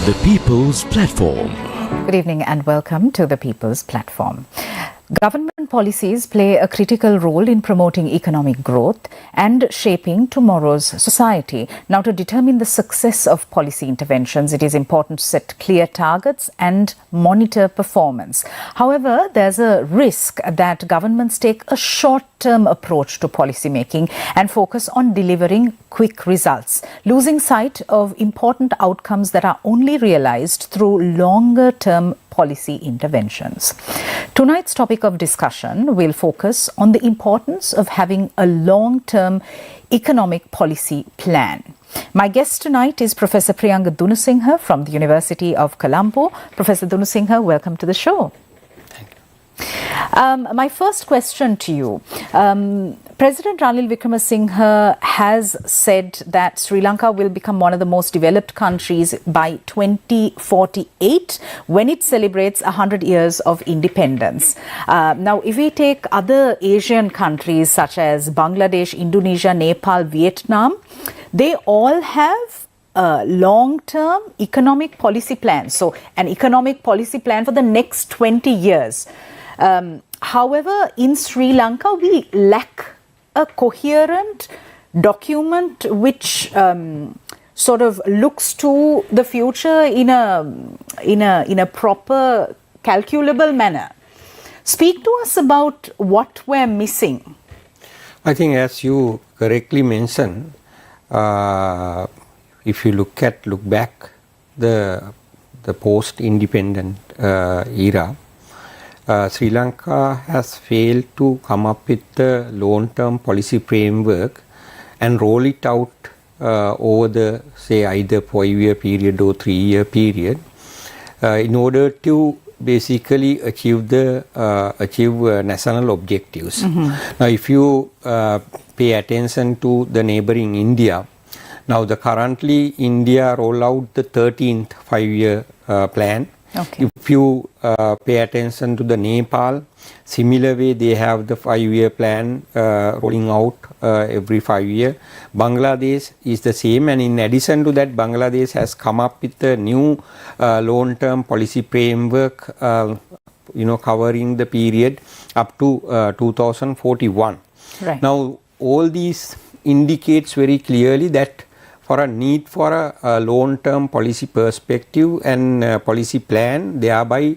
The People's Platform. Good evening and welcome to the People's Platform. Government policies play a critical role in promoting economic growth and shaping tomorrow's society. Now, to determine the success of policy interventions, it is important to set clear targets and monitor performance. However, there's a risk that governments take a short-term approach to policy making and focus on delivering quick results, losing sight of important outcomes that are only realized through longer-term policy interventions. Tonight's topic of discussion will focus on the importance of having a long-term economic policy plan. My guest tonight is Professor Priyanga Dunusinghe from the University of Colombo. Professor Dunusinghe, welcome to the show. Thank you. My first question to you. President Ranil Wickremesinghe has said that Sri Lanka will become one of the most developed countries by 2048 when it celebrates 100 years of independence. Now, if we take other Asian countries such as Bangladesh, Indonesia, Nepal, Vietnam, they all have long-term economic policy plans. So, an economic policy plan for the next 20 years. However, in Sri Lanka, we lack a coherent document which sort of looks to the future in a proper, calculable manner. Speak to us about what we're missing. I think, as you correctly mentioned, if you look back the post-independent era, Sri Lanka has failed to come up with a long-term policy framework and roll it out over the, say, either 5-year period or 3-year period in order to basically achieve national objectives. Now, if you pay attention to the neighboring India, now currently India roll out the 13th 5-year plan. Okay. If you pay attention to the Nepal, similar way they have the 5-year plan rolling out every 5 years. Bangladesh is the same, and in addition to that, Bangladesh has come up with a new long-term policy framework, covering the period up to 2041. Right. Now, all these indicates very clearly that for a need for a long-term policy perspective and policy plan, thereby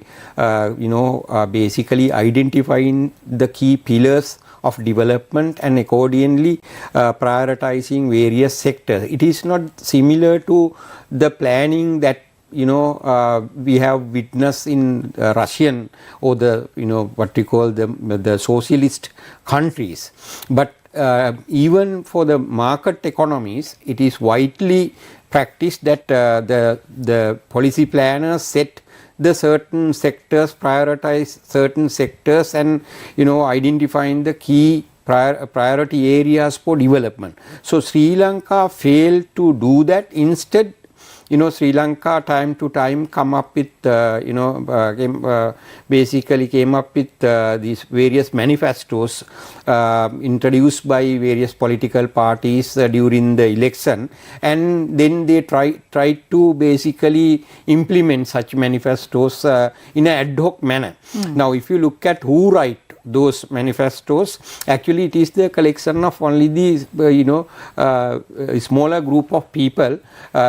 basically identifying the key pillars of development and accordingly prioritizing various sectors. It is not similar to the planning that we have witnessed in Russian or the what we call the socialist countries, but even for the market economies, it is widely practiced that the policy planners set the certain sectors, prioritize certain sectors, and identifying the key priority areas for development. So Sri Lanka failed to do that. Instead, Sri Lanka time to time come up with, basically came up with these various manifestos introduced by various political parties during the election, and then they try to basically implement such manifestos in an ad hoc manner. Now, if you look at who write those manifestos, actually it is the collection of only these smaller group of people,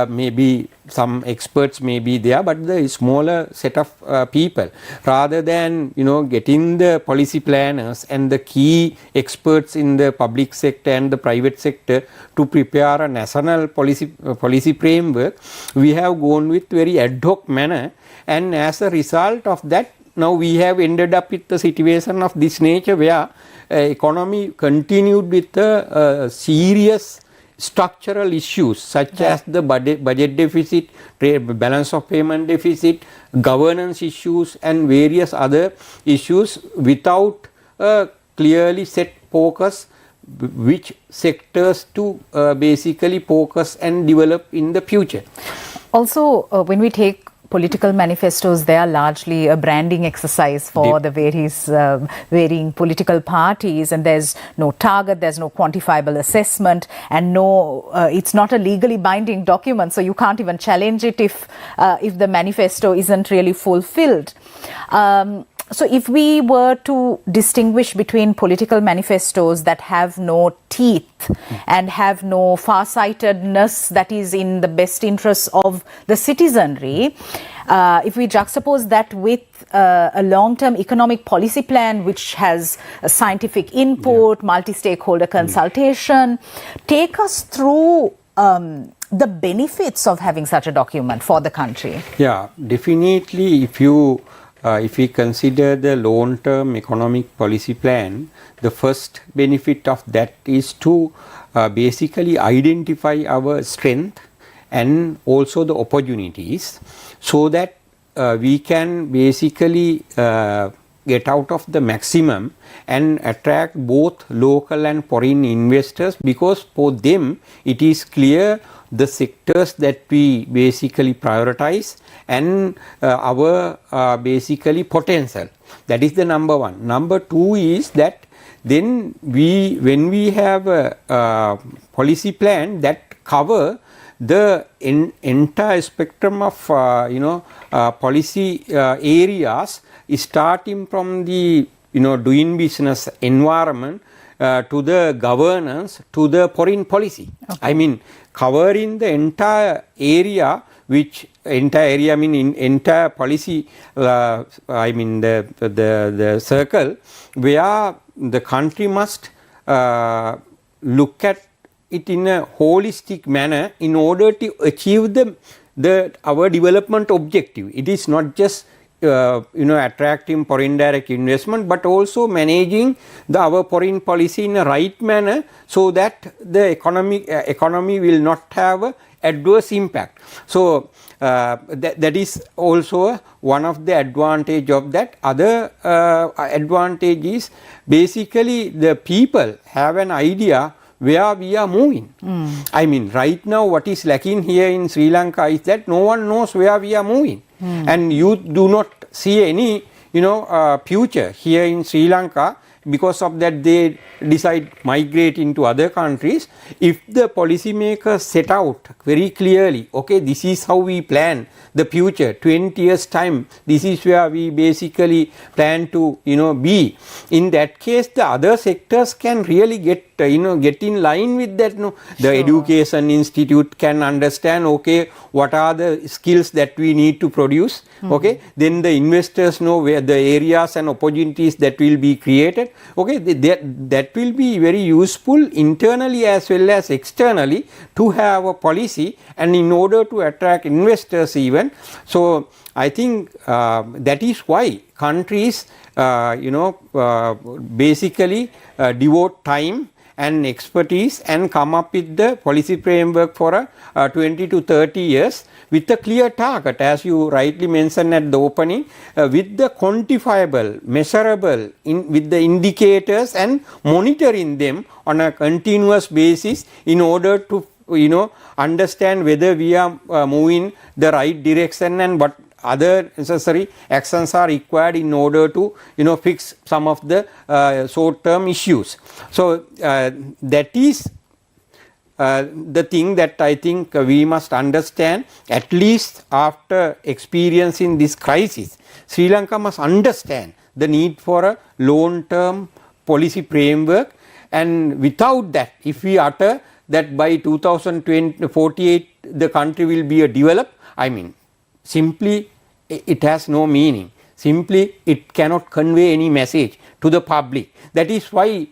maybe some experts may be there, but the smaller set of people, rather than getting the policy planners and the key experts in the public sector and the private sector to prepare a national policy framework, we have gone with very ad hoc manner, and as a result of that, now we have ended up with the situation of this nature where economy continued with serious structural issues such as the budget deficit, balance of payment deficit, governance issues, and various other issues without a clearly set focus which sectors to basically focus and develop in the future. Also, when we take political manifestos, they are largely a branding exercise for the various varying political parties, and there's no target, there's no quantifiable assessment, and no, it's not a legally binding document, so you can't even challenge it if the manifesto isn't really fulfilled. So if we were to distinguish between political manifestos that have no teeth and have no farsightedness that is in the best interests of the citizenry, if we juxtapose that with a long-term economic policy plan which has a scientific input, multi-stakeholder consultation, take us through the benefits of having such a document for the country. Yeah, definitely if we consider the long-term economic policy plan, the first benefit of that is to basically identify our strength and also the opportunities, so that we can basically get out of the maximum and attract both local and foreign investors, because for them it is clear the sectors that we basically prioritize and our basically potential. That is the number one. Number two is that then when we have a policy plan that cover the entire spectrum of policy areas, starting from the doing business environment to the governance to the foreign policy. Okay. I mean, covering the entire area, which entire area I mean in entire policy I mean the circle where the country must look at it in a holistic manner in order to achieve our development objective. It is not just attracting foreign direct investment, but also managing our foreign policy in a right manner, so that the economy will not have a adverse impact. So that is also one of the advantage of that. Other advantage is basically the people have an idea where we are moving. I mean, right now what is lacking here in Sri Lanka is that no one knows where we are moving. And you do not see any future here in Sri Lanka. Because of that, they decide migrate into other countries. If the policymakers set out very clearly, okay, this is how we plan the future, 20 years time, this is where we basically plan to be. In that case, the other sectors can really get in line with that. The education institute can understand, okay, what are the skills that we need to produce. Okay, then the investors know where the areas and opportunities that will be created. Okay, that will be very useful internally as well as externally to have a policy, and in order to attract investors even. So I think that is why countries basically devote time and expertise and come up with the policy framework for 20 to 30 years with a clear target, as you rightly mentioned at the opening, with the quantifiable, measurable, with the indicators and monitoring them on a continuous basis in order to understand whether we are moving the right direction and what other necessary actions are required in order to fix some of the short-term issues. So that is the thing that I think we must understand, at least after experiencing this crisis. Sri Lanka must understand the need for a long-term policy framework, and without that, if we utter that by 2048 the country will be developed, I mean, simply it has no meaning. Simply it cannot convey any message to the public. That is why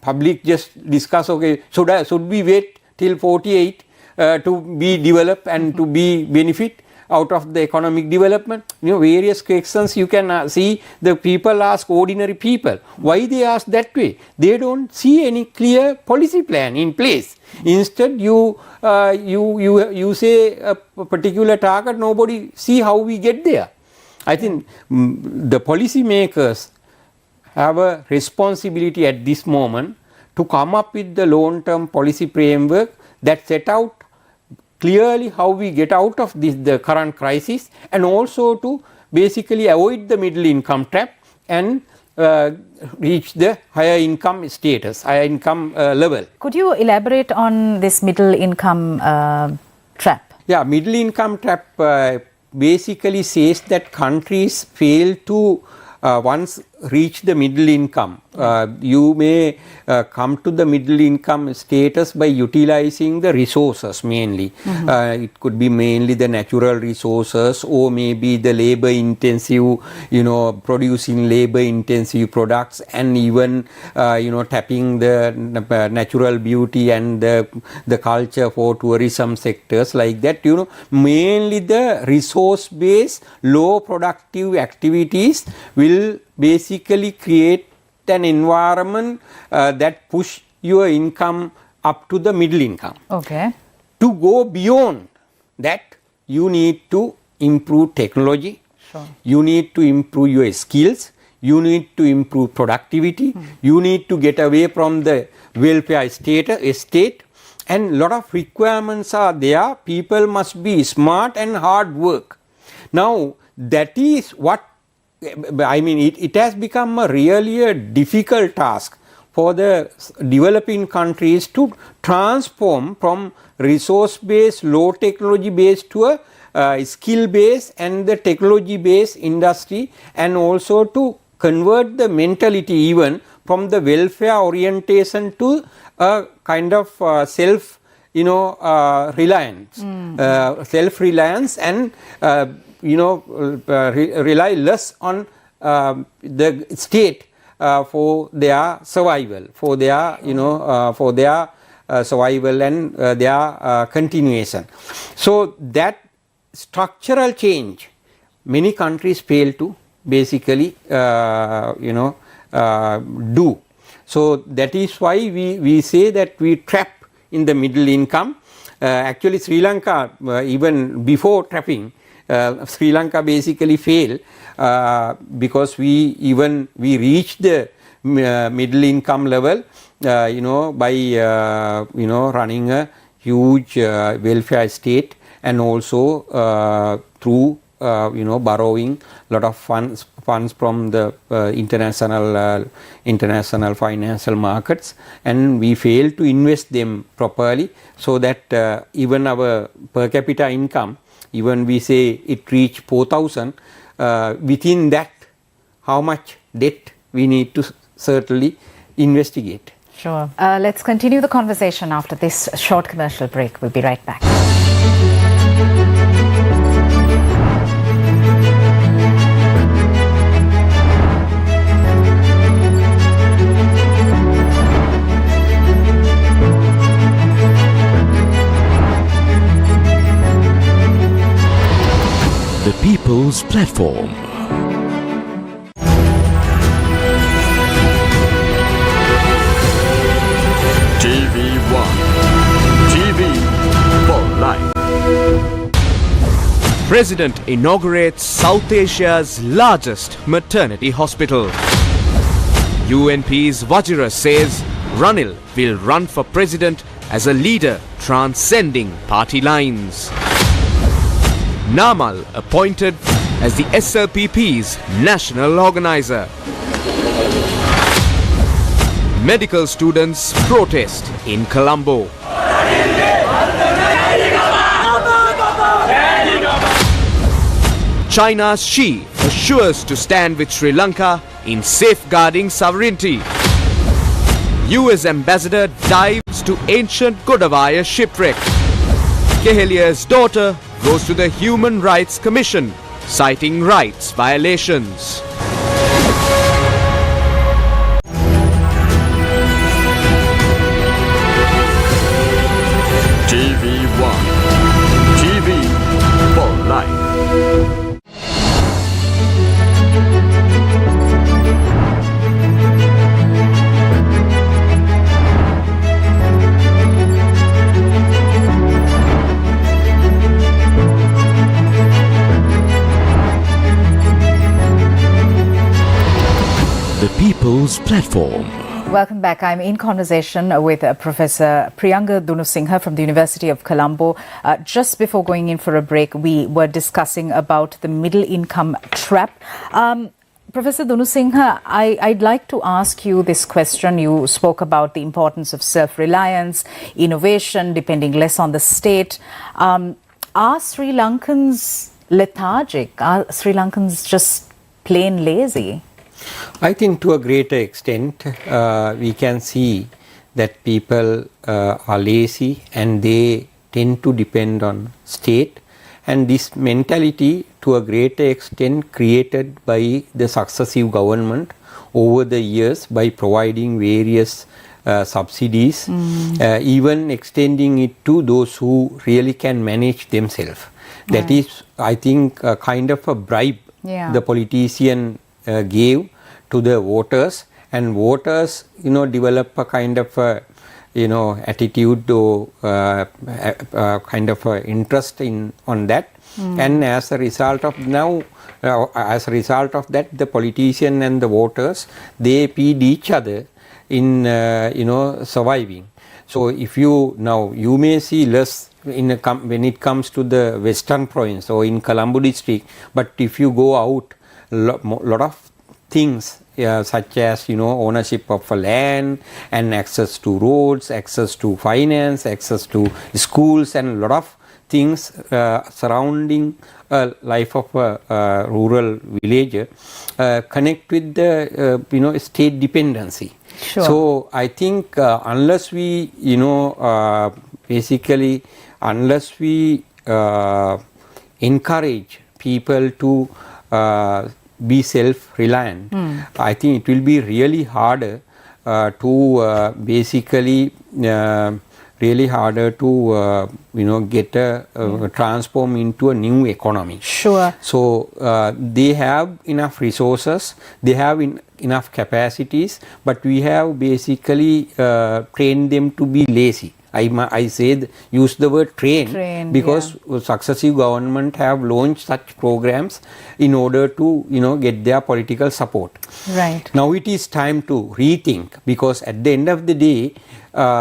public just discuss, okay, should we wait till 48 to be developed and to be benefit out of the economic development? Various questions you can see the people ask, ordinary people. Why they ask that way? They don't see any clear policy plan in place. Instead, you say a particular target, nobody see how we get there. I think the policy makers have a responsibility at this moment to come up with the long-term policy framework that set out clearly how we get out of the current crisis, and also to basically avoid the middle income trap and reach the higher income status, higher income level. Could you elaborate on this middle income trap? Yeah, middle income trap basically says that countries fail to once reach the middle income. You may come to the middle income status by utilizing the resources mainly. It could be mainly the natural resources, or maybe the labor intensive, producing labor intensive products, and even tapping the natural beauty and the culture for tourism sectors like that. Mainly the resource based low productive activities will basically create an environment that push your income up to the middle income. Okay. To go beyond that, you need to improve technology. Sure. You need to improve your skills. You need to improve productivity. You need to get away from the welfare state, and lot of requirements are there. People must be smart and hard work. Now that is what it has become really a difficult task for the developing countries to transform from resource based, low technology based to a skill based and the technology based industry, and also to convert the mentality even from the welfare orientation to a kind of self reliance, and rely less on the state for their survival, for their survival and their continuation. So that structural change many countries fail to basically do. So that is why we say that we trap in the middle income. Actually Sri Lanka, even before trapping, Sri Lanka basically failed because we reached the middle income level by running a huge welfare state, and also through borrowing lot of funds from the international financial markets, and we failed to invest them properly, so that even our per capita income, even we say it reached 4,000, within that how much debt we need to certainly investigate. Sure. Let's continue the conversation after this short commercial break. We'll be right back. The People's Platform. TV1. TV for life. President inaugurates South Asia's largest maternity hospital. UNP's Vajira says Ranil will run for president as a leader transcending party lines. Namal appointed as the SLPP's national organizer. Medical students protest in Colombo. China's Xi assures to stand with Sri Lanka in safeguarding sovereignty. US ambassador dives to ancient Godavaya shipwreck. Kehelia's daughter goes to the Human Rights Commission, citing rights violations. TV1. TV for life. The People's Platform. Welcome back. I'm in conversation with Professor Priyanga Dunusinghe from the University of Colombo. Just before going in for a break, we were discussing about the middle income trap. Professor Dunusinghe, I'd like to ask you this question. You spoke about the importance of self-reliance, innovation, depending less on the state. Are Sri Lankans lethargic? Are Sri Lankans just plain lazy? I think to a greater extent, we can see that people are lazy and they tend to depend on state, and this mentality to a greater extent created by the successive government over the years by providing various subsidies, even extending it to those who really can manage themselves. That is, I think, a kind of a bribe the politician gave to the voters, and voters, develop a kind of a, attitude or kind of a interest on that, and as a result of that, the politician and the voters, they feed each other in surviving. So if you may see less when it comes to the Western Province or in Colombo district, but if you go out, lot of things such as ownership of a land and access to roads, access to finance, access to schools, and a lot of things surrounding a life of a rural villager connect with the state dependency. Sure. So I think unless we unless we encourage people to be self-reliant, I think it will be really harder to get a transform into a new economy. Sure. So they have enough resources, they have enough capacities, but we have basically trained them to be lazy. I use the word train because successive government have launched such programs in order to get their political support. Right. Now it is time to rethink, because at the end of the day,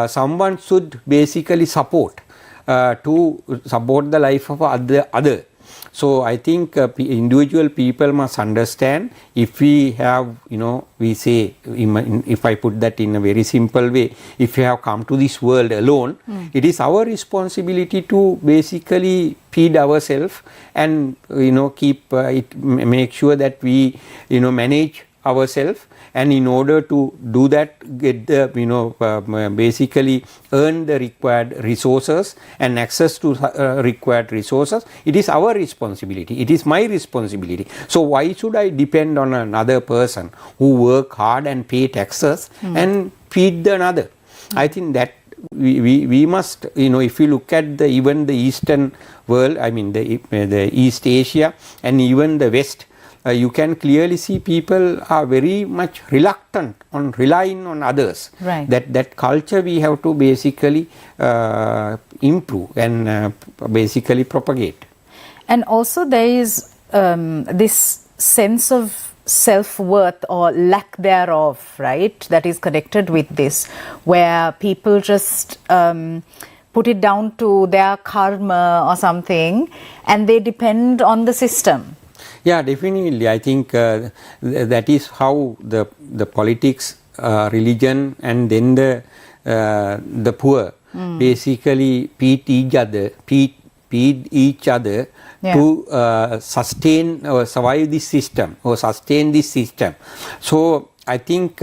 someone should basically support the life of other. So I think individual people must understand, if we have, we say, if I put that in a very simple way, if we have come to this world alone, it is our responsibility to basically feed ourselves and, keep it, make sure that we, manage ourselves, and in order to do that, get the basically earn the required resources and access to required resources, it is our responsibility, it is my responsibility. So why should I depend on another person who work hard and pay taxes and feed the another? I think that we must, if you look at even the Eastern world, I mean the East Asia and even the West, you can clearly see people are very much reluctant on relying on others. Right. That culture we have to basically improve and basically propagate. And also there is this sense of self-worth or lack thereof, right, that is connected with this, where people just put it down to their karma or something, and they depend on the system. Yeah, definitely. I think that is how the politics, religion, and then the poor basically feed each other to sustain or survive this system or sustain this system. So I think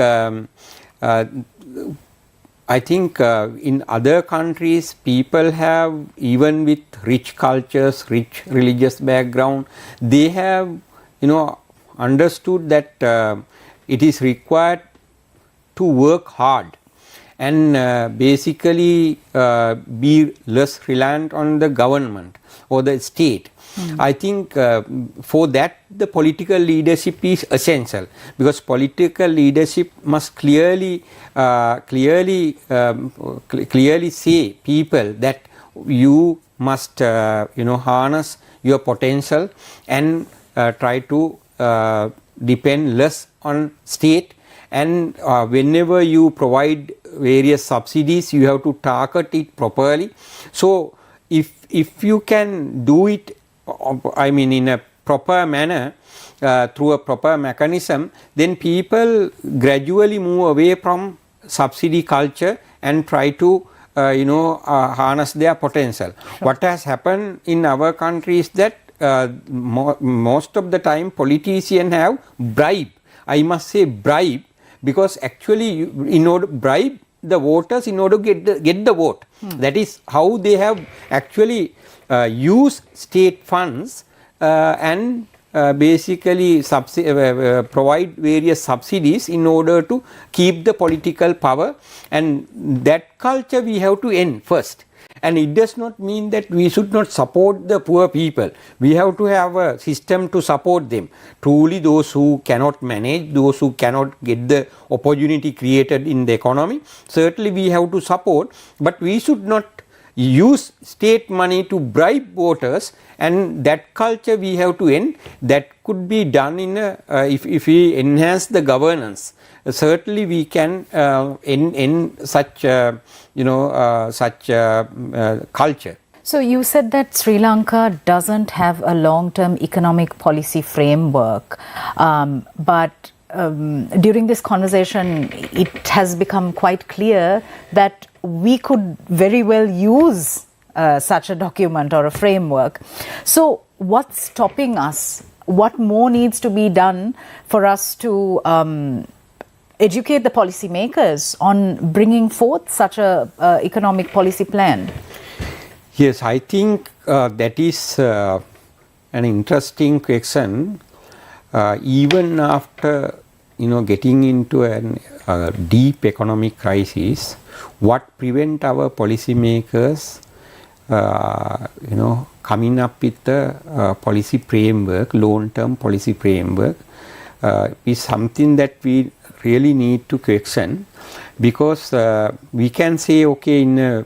in other countries, people have, even with rich cultures, rich religious background, they have, understood that it is required to work hard and basically be less reliant on the government or the state. I think for that the political leadership is essential, because political leadership must clearly say people that you must harness your potential and try to depend less on state and whenever you provide various subsidies, you have to target it properly. So if you can do it, I mean, in a proper manner, through a proper mechanism, then people gradually move away from subsidy culture and try to harness their potential. Sure. What has happened in our country is that most of the time politicians have bribe. I must say bribe, because actually in order bribe the voters in order to get the vote. That is how they have actually used state funds and basically provide various subsidies in order to keep the political power, and that culture we have to end first. And it does not mean that we should not support the poor people. We have to have a system to support them. Truly those who cannot manage, those who cannot get the opportunity created in the economy, certainly we have to support, but we should not use state money to bribe voters, and that culture we have to end. That could be done in if we enhance the governance. Certainly we can end such culture. So you said that Sri Lanka doesn't have a long-term economic policy framework, but during this conversation it has become quite clear that we could very well use such a document or a framework. So what's stopping us? What more needs to be done for us to educate the policymakers on bringing forth such a economic policy plan? Yes, I think that is an interesting question. Even after getting into a deep economic crisis, what prevent our policymakers coming up with a policy framework, long-term policy framework, is something that we really need to question, because we can say, okay, in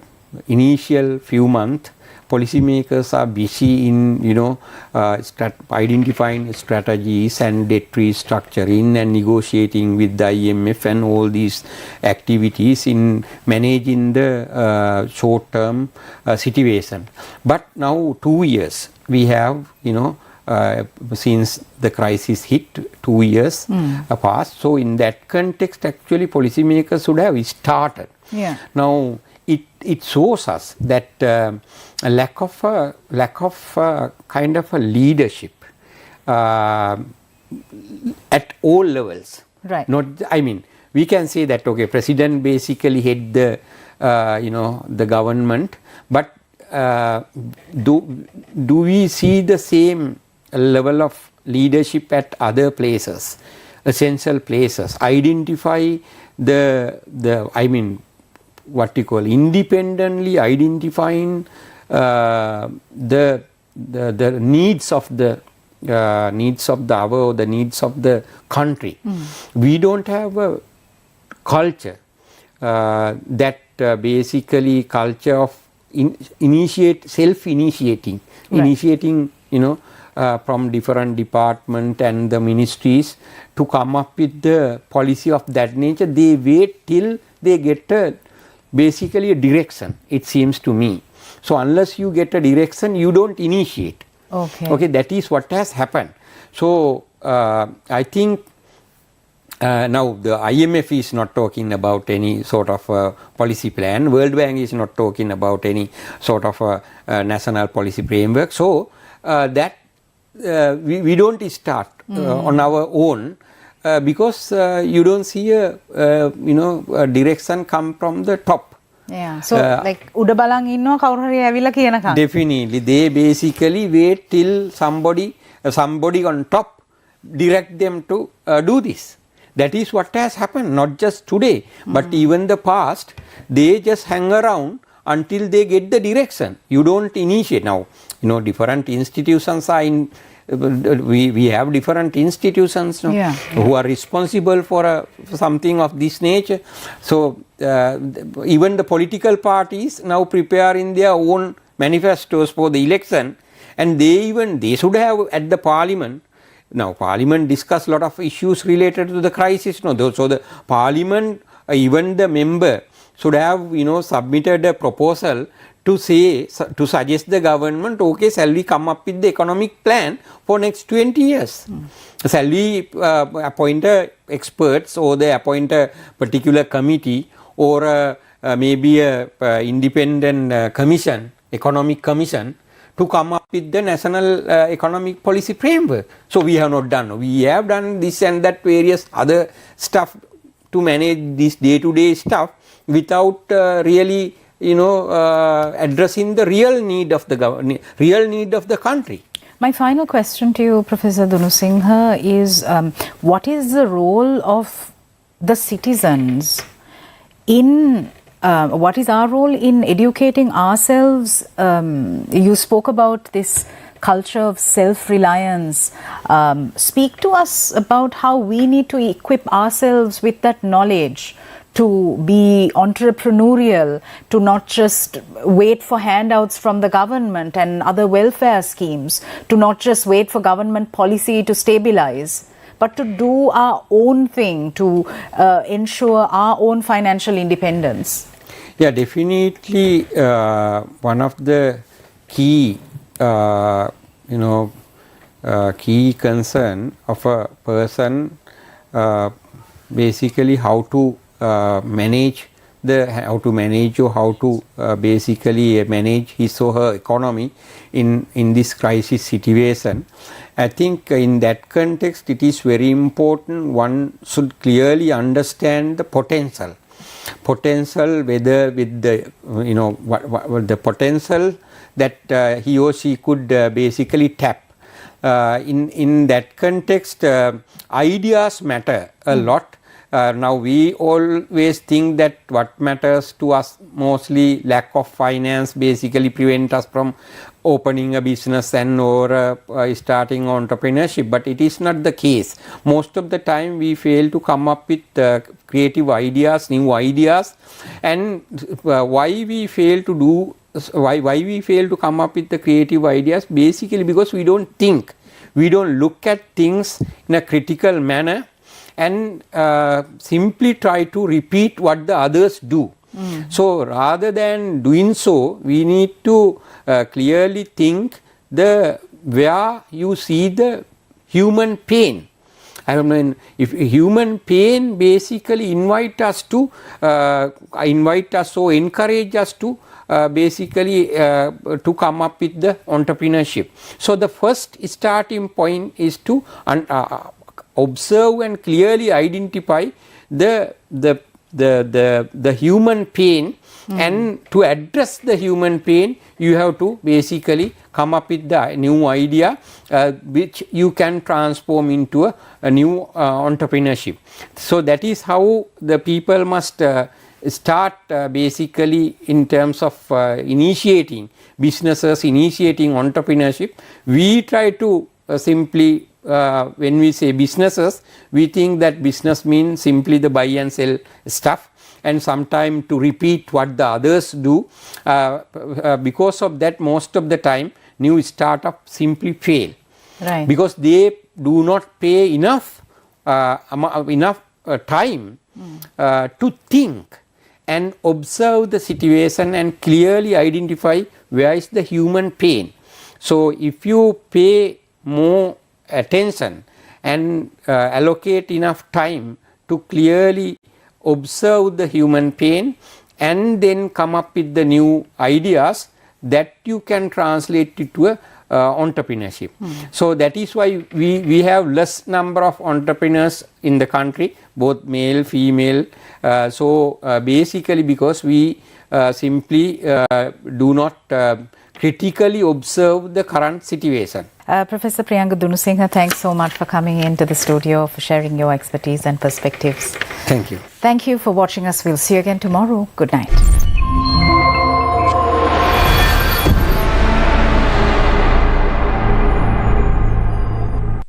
initial few months policymakers are busy in identifying strategies and debt restructuring and negotiating with the IMF and all these activities in managing the short-term situation. But now 2 years we have, since the crisis hit, 2 years passed. So in that context, actually policymakers should have started. Yeah. Now it shows us that a lack of kind of a leadership at all levels. Right. Not, I mean, we can say that, okay, president basically head the the government, but do we see the same level of leadership at other places, essential places? Identify what you call independently identifying the needs of the hour or the needs of the country. We don't have a culture that basically culture of self-initiating, right. Initiating from different department and the ministries to come up with the policy of that nature. They wait till they get basically a direction, it seems to me. So unless you get a direction, you don't initiate. Okay, that is what has happened. So I think now the IMF is not talking about any sort of policy plan. World Bank is not talking about any sort of national policy framework. So that we don't start on our own. Because you don't see a direction come from the top. Yeah. So like උඩ බලන් ඉන්නවා කවුරු හරි ඇවිල්ලා කියනකම්. Definitely, they basically wait till somebody on top direct them to do this. That is what has happened. Not just today, but even the past. They just hang around until they get the direction. You don't initiate. Now, different institutions are in. We have different institutions who are responsible for something of this nature. So even the political parties now preparing their own manifestos for the election, and they should have at the parliament now Parliament discuss lot of issues related to the crisis. No, so the Parliament, even the member should have, you know, submitted a proposal to say, to suggest the government, okay, shall we come up with the economic plan for next 20 years? Shall we appoint experts, or they appoint a particular committee, or maybe a independent commission, economic commission, to come up with the national economic policy framework? So we have not done. We have done this and that various other stuff to manage this day-to-day stuff without really, you know, addressing the real need of the real need of the country. My final question to you, Professor Dunusinghe, is what is the role of the citizens in what is our role in educating ourselves? You spoke about this culture of self-reliance. Speak to us about how we need to equip ourselves with that knowledge to be entrepreneurial, to not just wait for handouts from the government and other welfare schemes, to not just wait for government policy to stabilize, but to do our own thing, to ensure our own financial independence. Yeah, definitely one of the key, key concern of a person, basically how to manage basically manage his or her economy in this crisis situation. I think in that context it is very important one should clearly understand the potential, whether with the, you know, what the potential that he or she could basically tap. In that context, ideas matter a lot. Now we always think that what matters to us mostly lack of finance basically prevent us from opening a business and or starting entrepreneurship, but it is not the case. Most of the time we fail to come up with creative ideas, new ideas, and why we fail to come up with the creative ideas, basically because we don't think, we don't look at things in a critical manner and simply try to repeat what the others do. So rather than doing so, we need to clearly think where you see the human pain. I mean, if human pain basically invite us or encourage us to basically to come up with the entrepreneurship. So the first starting point is to observe and clearly identify the human pain, and to address the human pain you have to basically come up with the new idea which you can transform into a new entrepreneurship. So that is how the people must start basically in terms of initiating businesses, initiating entrepreneurship. We try to simply when we say businesses, we think that business means simply the buy and sell stuff, and sometimes to repeat what the others do. Because of that, most of the time new startups simply fail, right? Because they do not pay enough time to think and observe the situation and clearly identify where is the human pain. So if you pay more attention and allocate enough time to clearly observe the human pain and then come up with the new ideas, that you can translate it to a entrepreneurship. So that is why we have less number of entrepreneurs in the country, both male, female. So basically because we simply do not critically observe the current situation. Professor Priyanga Dunusinghe, thanks so much for coming into the studio, for sharing your expertise and perspectives. Thank you. Thank you for watching us. We'll see you again tomorrow. Good night.